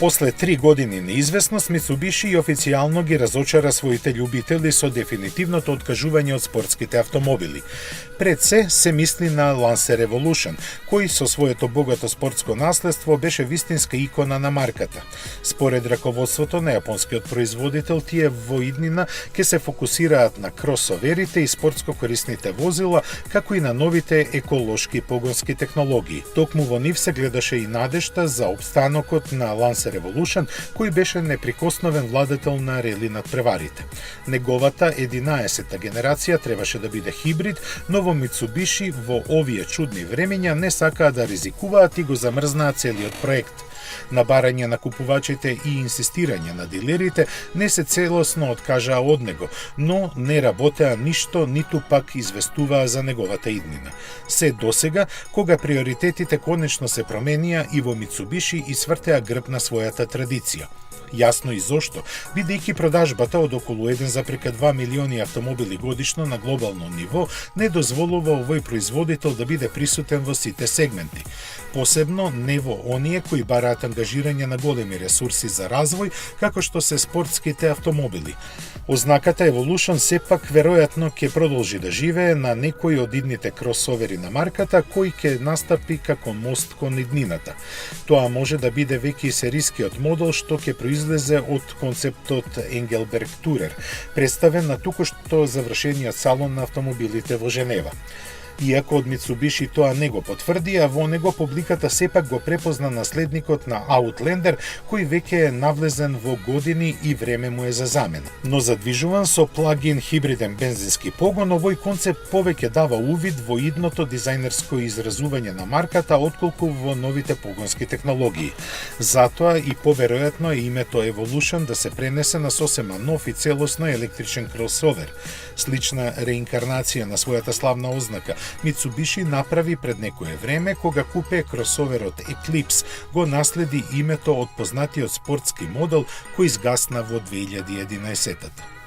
После 3 години неизвестност, Mitsubishi официјално ги разочара своите љубители со дефинитивното откажување од спортските автомобили. Пред се мисли на Lancer Evolution, кој со своето богато спортско наследство беше вистинска икона на марката. Според раководството на јапонскиот производител, тие во иднина ќе се фокусираат на кросоверите и спортско корисните возила, како и на новите еколошки погонски технологии. Токму во нив се гледаше и надежта за опстанокот на Lancer Evolution, кој беше неприкосновен владетел на рели надпреварите. Неговата 11-та генерација требаше да биде хибрид, но во Mitsubishi во овие чудни времења не сакаа да ризикуваат и го замрзнаат целиот проект. На барање на купувачите и инсистирање на дилерите не се целосно откажаа од него, но не работеа ништо, ниту пак известуваа за неговата иднина. Се досега, кога приоритетите конечно се променија и во Mitsubishi и свртеа грб на својата традиција. Јасно и зошто, бидејќи продажбата од околу 1,2 милиони автомобили годишно на глобално ниво не дозволува овој производител да биде присутен во сите сегменти. Посебно не во оние кои бараат ангажирање на големи ресурси за развој, како што се спортските автомобили. Ознаката Evolution сепак веројатно ќе продолжи да живее на некои од идните кросовери на марката, кој ќе настапи како мост кон иднината. Тоа може да биде веќе и серискиот модел што ќе произлезе од концептот Engelberg Tourer, представен на току-што завршениот салон на автомобилите во Женева. Иако од Mitsubishi тоа не го потврдија, во него публиката сепак го препозна наследникот на Outlander, кој веќе е навлезен во години и време му е за замена. Но задвижуван со плагин хибриден бензински погон, овој концепт повеќе дава увид во идното дизајнерско изразување на марката отколку во новите погонски технологии. Затоа и поверојатно е името Evolution да се пренесе на сосема нов и целосно електричен кросовер. Слична реинкарнација на својата славна ознака Mitsubishi направи пред некое време, кога купе кросоверот Eclipse, го наследи името од познатиот спортски модел кој изгасна во 2011-та.